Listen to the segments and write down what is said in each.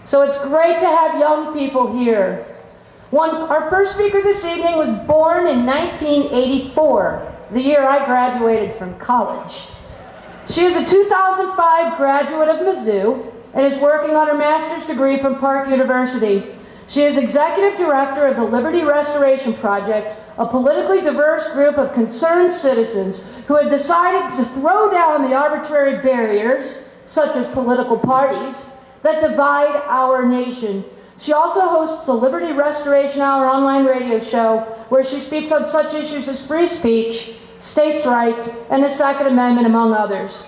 So it's great to have young people here. Our first speaker this evening was born in 1984, the year I graduated from college. She is a 2005 graduate of Mizzou and is working on her master's degree from Park University. She is executive director of the Liberty Restoration Project, a politically diverse group of concerned citizens who have decided to throw down the arbitrary barriers, such as political parties, that divide our nation. She also hosts the Liberty Restoration Hour online radio show, where she speaks on such issues as free speech, states' rights, and the Second Amendment, among others.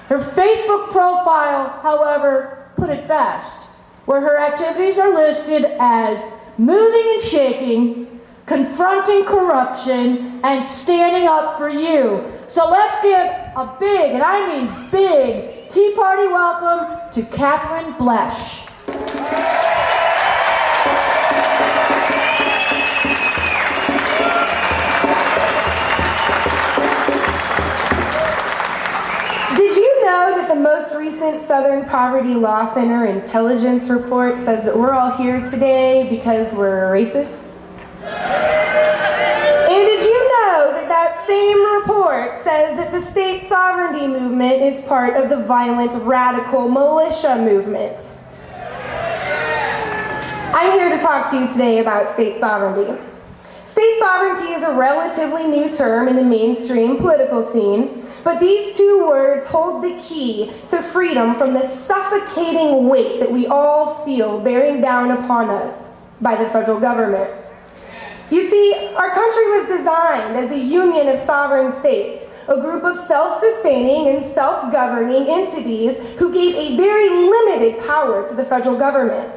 Her Facebook profile, however, put it best, where her activities are listed as moving and shaking, confronting corruption, and standing up for you. So let's give a big, and I mean big, Tea Party welcome to Catherine Bleish. Did you know that the most recent Southern Poverty Law Center intelligence report says that we're all here today because we're racist? And did you know that that same report says that the state sovereignty movement is part of the violent radical militia movement? I'm here to talk to you today about state sovereignty. State sovereignty is a relatively new term in the mainstream political scene. But these two words hold the key to freedom from the suffocating weight that we all feel bearing down upon us by the federal government. You see, our country was designed as a union of sovereign states, a group of self-sustaining and self-governing entities who gave a very limited power to the federal government.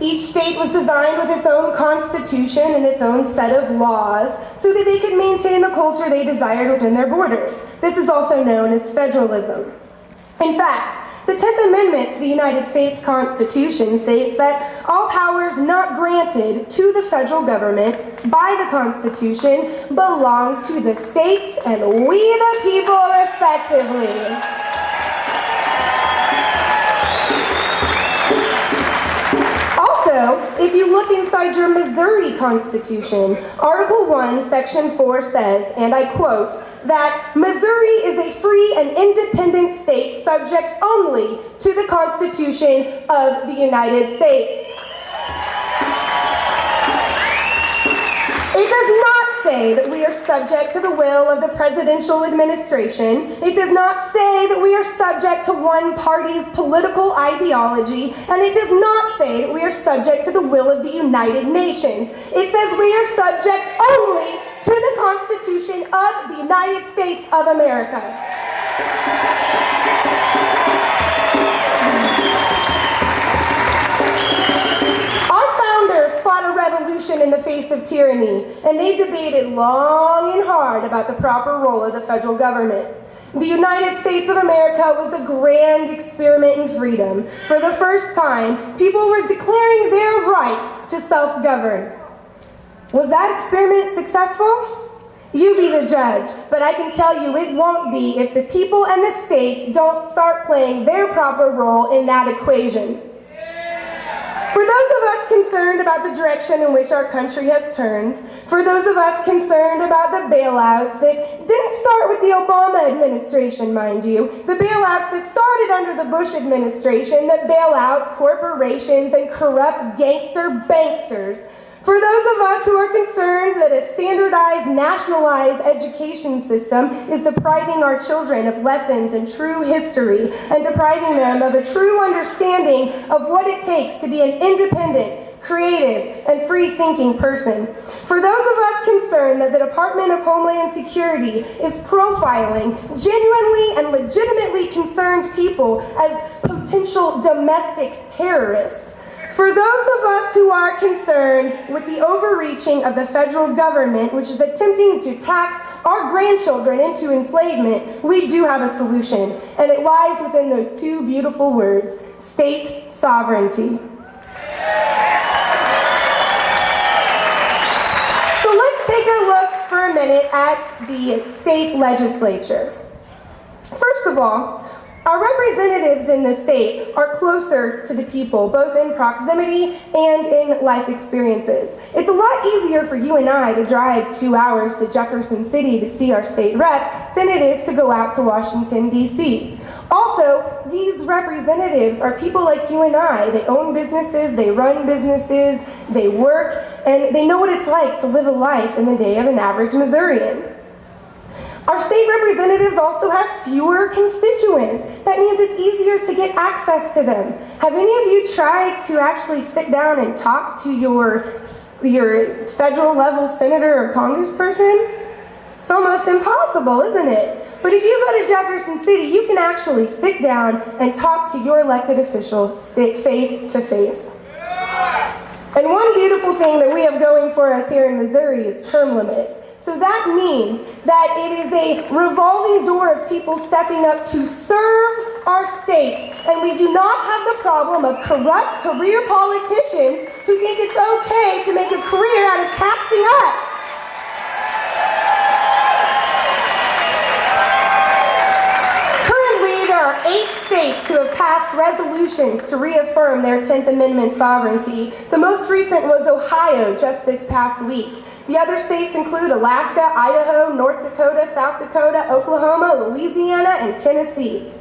Each state was designed with its own constitution and its own set of laws so that they could maintain the culture they desired within their borders. This is also known as federalism. In fact, the 10th Amendment to the United States Constitution states that all powers not granted to the federal government by the Constitution belong to the states and we the people respectively. Also, if you look inside your Missouri Constitution, Article 1, Section 4 says, and I quote, that Missouri is a free and independent state subject only to the Constitution of the United States. It does not say that we are subject to the will of the presidential administration. It does not say that we are subject to one party's political ideology, and it does not say that we are subject to the will of the United Nations. It says we are subject only to the Constitution of the United States of America. Fought a revolution in the face of tyranny, and they debated long and hard about the proper role of the federal government. The United States of America was a grand experiment in freedom. For the first time, people were declaring their right to self-govern. Was that experiment successful? You be the judge, but I can tell you it won't be if the people and the states don't start playing their proper role in that equation. For those of us concerned about the direction in which our country has turned, for those of us concerned about the bailouts that didn't start with the Obama administration, mind you, the bailouts that started under the Bush administration that bail out corporations and corrupt gangster banksters, for those of us who are concerned that a standardized, nationalized education system is depriving our children of lessons in true history and depriving them of a true understanding of what it takes to be an independent, creative, and free-thinking person. For those of us concerned that the Department of Homeland Security is profiling genuinely and legitimately concerned people as potential domestic terrorists. For those of us who are concerned with the overreaching of the federal government, which is attempting to tax our grandchildren into enslavement, we do have a solution, and it lies within those two beautiful words, state sovereignty. So let's take a look for a minute at the state legislature. First of all, Our representatives in the state are closer to the people, both in proximity and in life experiences. It's a lot easier for you and I to drive 2 hours to Jefferson City to see our state rep than it is to go out to Washington, D.C. Also, these representatives are people like you and I. They own businesses, they run businesses, they work, and they know what it's like to live a life in the day of an average Missourian. Our state representatives also have fewer constituents. That means it's easier to get access to them. Have any of you tried to actually sit down and talk to your federal level senator or congressperson? It's almost impossible, isn't it? But if you go to Jefferson City, you can actually sit down and talk to your elected official face to face. And one beautiful thing that we have going for us here in Missouri is term limits. So that means that it is a revolving door of people stepping up to serve our state. And we do not have the problem of corrupt career politicians who think it's okay to make a career out of taxing us. Currently, there are 8 states who have passed resolutions to reaffirm their 10th Amendment sovereignty. The most recent was Ohio just this past week. The other states include Alaska, Idaho, North Dakota, South Dakota, Oklahoma, Louisiana, and Tennessee.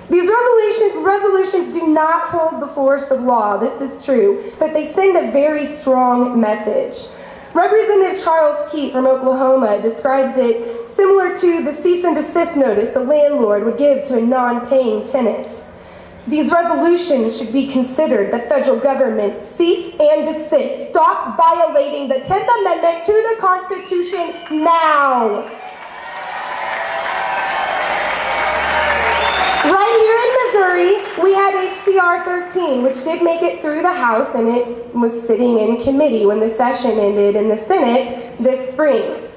These resolutions do not hold the force of law, this is true, but they send a very strong message. Representative Charles Keat from Oklahoma describes it similar to the cease and desist notice a landlord would give to a non-paying tenant. These resolutions should be considered the federal government cease and desist. Stop violating the 10th Amendment to the Constitution now. Right here in Missouri, we had HCR 13, which did make it through the House, and it was sitting in committee when the session ended in the Senate this spring.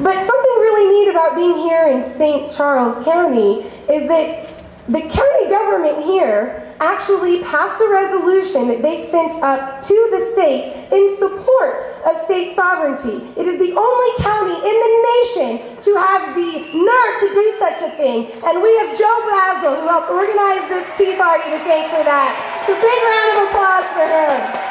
But something really neat about being here in St. Charles County is that the county government here actually passed a resolution that they sent up to the state in support of state sovereignty. It is the only county in the nation to have the nerve to do such a thing. And we have Joe Brazel, who helped organize this Tea Party, to thank for that. So big round of applause for him.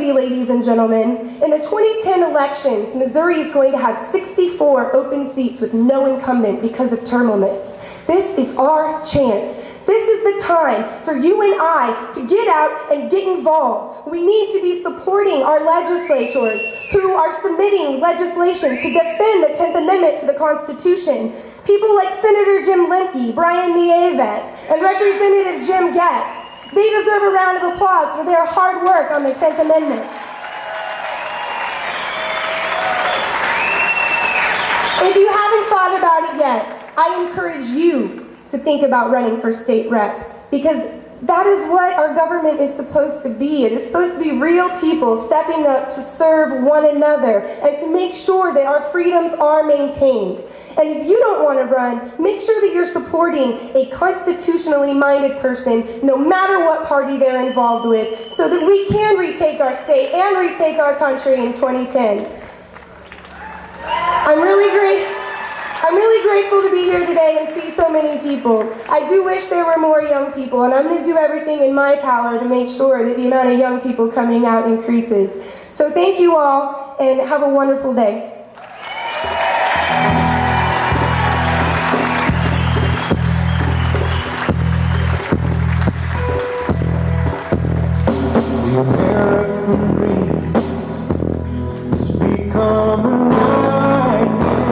Ladies and gentlemen, in the 2010 elections, Missouri is going to have 64 open seats with no incumbent because of term limits. This is our chance. This is the time for you and I to get out and get involved. We need to be supporting our legislators who are submitting legislation to defend the 10th Amendment to the Constitution. People like Senator Jim Lemke, Brian Nieves, and Representative Jim Guest. They deserve a round of applause for their hard work on the 10th Amendment. If you haven't thought about it yet, I encourage you to think about running for state rep, because that is what our government is supposed to be. It is supposed to be real people stepping up to serve one another and to make sure that our freedoms are maintained. And if you don't want to run, make sure that you're supporting a constitutionally minded person, no matter what party they're involved with, so that we can retake our state and retake our country in 2010. I'm really grateful to be here today and see so many people. I do wish there were more young people, and I'm going to do everything in my power to make sure that the amount of young people coming out increases. So thank you all, and have a wonderful day. The American dream has become a